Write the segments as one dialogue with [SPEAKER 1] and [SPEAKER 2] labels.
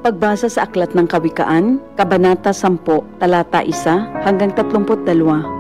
[SPEAKER 1] Pagbasa sa Aklat ng Kawikaan, Kabanata 10, Talata 1 hanggang 32.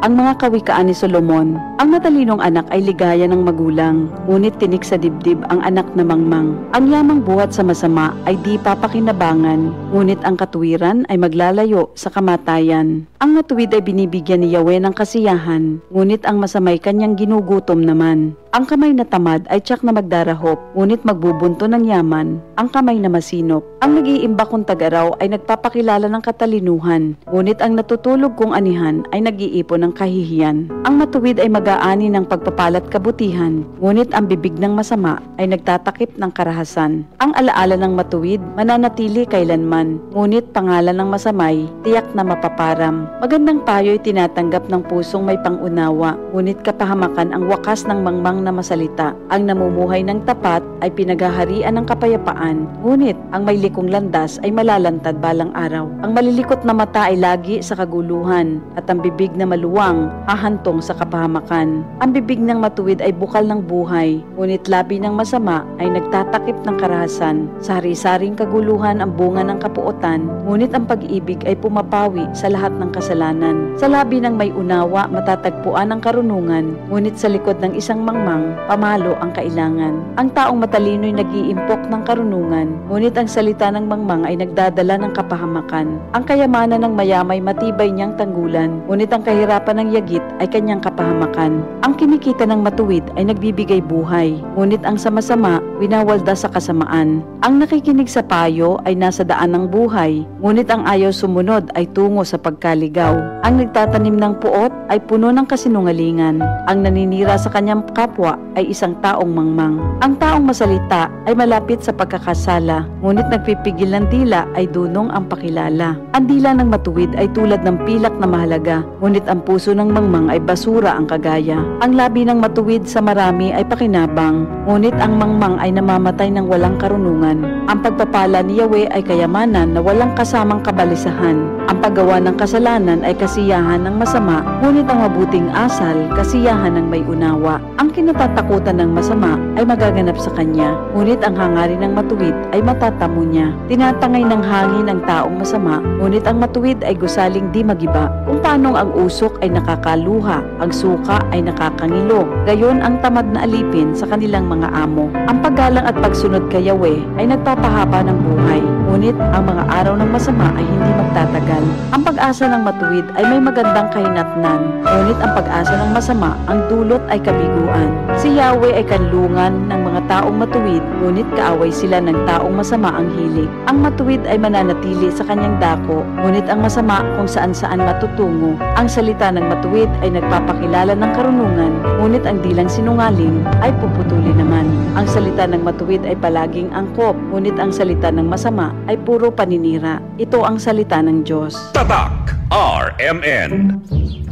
[SPEAKER 1] Ang mga kawikaan ni Solomon. Ang matalinong anak ay ligaya ng magulang, ngunit tinik sa dibdib ang anak na mangmang. Ang yamang buhat sa masama ay di papakinabangan, ngunit ang katuwiran ay maglalayo sa kamatayan. Ang matuwid ay binibigyan ni Yahweh ng kasiyahan, ngunit ang masamay kanyang ginugutom naman. Ang kamay na tamad ay tiyak na magdarahop, ngunit magbubunto ng yaman. Ang kamay na masinop. Ang nag-iimba kong tagaraw ay nagpapakilala ng katalinuhan, ngunit ang natutulog kong anihan ay nag-iipon ng kahihiyan. Ang matuwid ay mag-aani ng pagpapalat kabutihan, ngunit ang bibig ng masama ay nagtatakip ng karahasan. Ang alaala ng matuwid mananatili kailanman, ngunit pangalan ng masamay tiyak na mapaparam. Magandang payo ay tinatanggap ng pusong may pangunawa, ngunit kapahamakan ang wakas ng mangmang na masalita. Ang namumuhay ng tapat ay pinaghaharian ng kapayapaan, ngunit ang may likong landas ay malalantad balang araw. Ang malilikot na mata ay lagi sa kaguluhan, at ang bibig na maluwang hahantong sa kapahamakan. Ang bibig ng matuwid ay bukal ng buhay, ngunit labi ng masama ay nagtatakip ng karahasan. Sa hari-saring kaguluhan ang bunga ng kapuotan, ngunit ang pag-ibig ay pumapawi sa lahat ng kasalanan. Sa labi ng may unawa matatagpuan ang karunungan, ngunit sa likod ng isang mangmang pamalo ang kailangan. Ang taong matalino'y nag-iimpok ng karunungan, ngunit ang salita ng mangmang ay nagdadala ng kapahamakan. Ang kayamanan ng mayamay matibay niyang tanggulan, ngunit ang kahirapan ng yagit ay kanyang kapahamakan. Ang kinikita ng matuwid ay nagbibigay buhay, ngunit ang sama-sama winawalda sa kasamaan. Ang nakikinig sa payo ay nasa daan ng buhay, ngunit ang ayaw sumunod ay tungo sa pagkaligaw. Ang nagtatanim ng puot ay puno ng kasinungalingan. Ang naninira sa kanyang kapwa ay isang taong mangmang. Ang taong masalita ay malapit sa pagkakasala, ngunit nagpipigil ng dila ay dunong ang pakilala. Ang dila ng matuwid ay tulad ng pilak na mahalaga, ngunit ang puso ng mangmang ay basura ang kagaya. Ang labi ng matuwid sa marami ay pakinabang, ngunit ang mangmang ay namamatay ng walang karunungan. Ang pagpapala ni Yahweh ay kayamanan na walang kasamang kabalisahan. Ang paggawa ng kasalanan ay kasiyahan ng masama, ngunit ang mabuting asal, kasiyahan ng may unawa. Ang kinatatakutan ng masama ay magaganap sa kanya, ngunit ang hangarin ng matuwid ay matatamo niya. Tinatangay ng hangin ang taong masama, ngunit ang matuwid ay gusaling di magiba. Kung paanong ang usok ay nakakaluha, ang suka ay nakakangilo, gayon ang tamad na alipin sa kanilang mga amo. Ang paggalang at pagsunod kay Yahweh ay nagpapahaba ng buhay, ngunit ang mga araw ng masama ay hindi magtatagal. Ang pag-asa ng matuwid ay may magandang kahinatnan, ngunit ang pag-asa ng masama ang dulot ay kabiguan. Si Yahweh ay kanlungan ng mga taong matuwid, ngunit kaaway sila ng taong masama ang hilig. Ang matuwid ay mananatili sa kanyang dako, ngunit ang masama kung saan-saan matutungo. Ang salita ng matuwid ay nagpapakilala ng karunungan, ngunit ang dilang sinungaling ay puputuli naman. Ang salita ng matuwid ay palaging angkop, ngunit ang salita ng masama ay puro paninira. Ito ang salita ng Diyos.
[SPEAKER 2] Tatak RMN.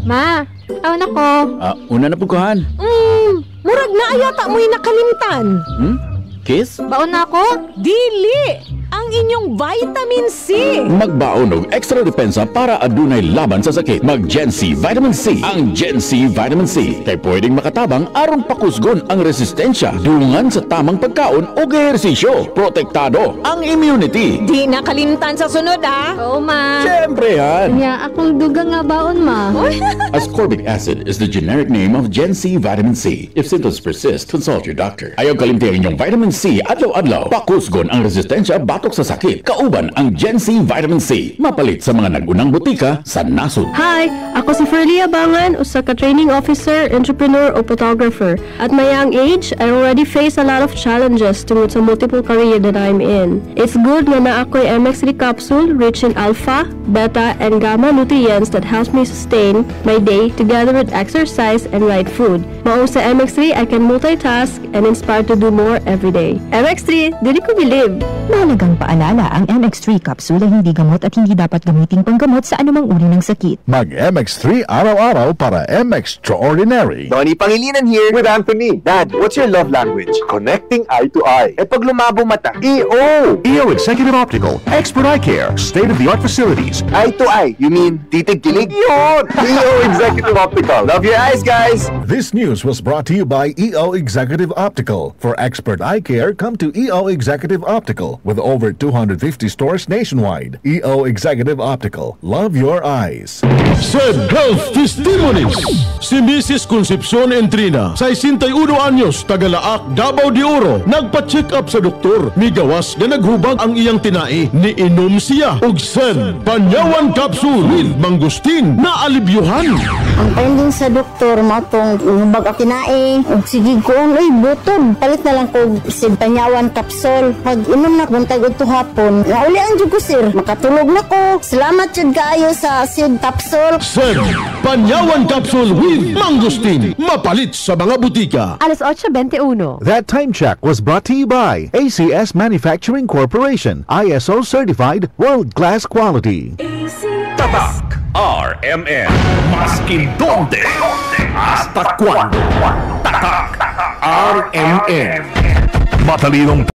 [SPEAKER 3] Ma, awan ako.
[SPEAKER 4] Una na puguhan.
[SPEAKER 3] Murag na ayata mo'y nakalimtan.
[SPEAKER 4] Kiss?
[SPEAKER 3] Baon na ako? Dili! Ang inyong vitamin C!
[SPEAKER 4] Magbaon og extra depensa para adunay laban sa sakit. Mag Gen C Vitamin C. Ang Gen C Vitamin C kay pwedeng makatabang aron pakusgon ang resistensya dungan sa tamang pagkaon o ehersisyo. Protektado ang immunity.
[SPEAKER 3] Di nakalimtan sa sunod, ha? Oo, ma.
[SPEAKER 4] Siyempre yan.
[SPEAKER 5] Kanya akong dugang nga baon, ma.
[SPEAKER 4] Ascorbic acid is the generic name of Gen C Vitamin C. If symptoms persist, consult your doctor. Ayaw kalimti ang inyong vitamin C adlaw-adlaw. Pakusgon ang resistensya batok sa sakit. Kauban ang Gen C Vitamin C. Mapalit sa mga nagunang butika sa nasod.
[SPEAKER 5] Hi! Ako si Ferlie Abangan, usa ka training officer, entrepreneur o photographer. At my young age, I already face a lot of challenges tungod sa multiple career that I'm in. It's good nga na ako'y MX3 capsule rich in alpha, beta, and gamma nutrients that helps me sustain my day together with exercise and right food. Maong sa MX3, I can multitask and inspired to do more every day. MX3, dili ko believe.
[SPEAKER 6] Mahalagang paalala, ang MX3 capsule ay hindi gamot at hindi dapat gamiting panggamot sa anumang uri ng sakit.
[SPEAKER 7] Mag-MX3 araw-araw para MX-Extraordinary.
[SPEAKER 8] Donnie Pangilinan here with Anthony. Dad, what's your love language? Connecting eye to eye. Eh pag lumabo mata, EO!
[SPEAKER 7] EO Executive Optical, expert eye care, state-of-the-art facilities.
[SPEAKER 8] Eye to eye, you mean titig-kilig? Yun! EO Executive Optical. Love your eyes, guys!
[SPEAKER 7] This news was brought to you by EO Executive Optical. For expert eye care, come to EO Executive Optical with over over 250 stores nationwide. EO Executive Optical. Love your eyes.
[SPEAKER 9] Said Health Testimonies. Si Mrs. Concepcion Entrina, 61 anyos, Tagalaak, Davao de Oro, nagpa-check up sa doktor. Migawas na naghubag ang iyang tinai. Niinom siya og Sen Panyawan Capsule with Mangustin na alibyuhan.
[SPEAKER 10] Ang finding sa doktor mo itong hubag ang tinai. Sige ko, ay butod. Palit na lang ko si Panyawan Capsule. Pag inom na buntag ito hapon, naulian dyan ko sir. Makatulog na ko. Salamat dyan kayo sa Sid Capsule.
[SPEAKER 9] Sen Panyawan Capsule with Mangustin. Mapalit sa mga butika.
[SPEAKER 3] Alas 8:21.
[SPEAKER 7] That time check was brought to you by ACS Manufacturing Corporation. ISO certified world-class quality.
[SPEAKER 2] Tatak RMN. Maskin donde hasta cuando. Tatak RMN. Matalinong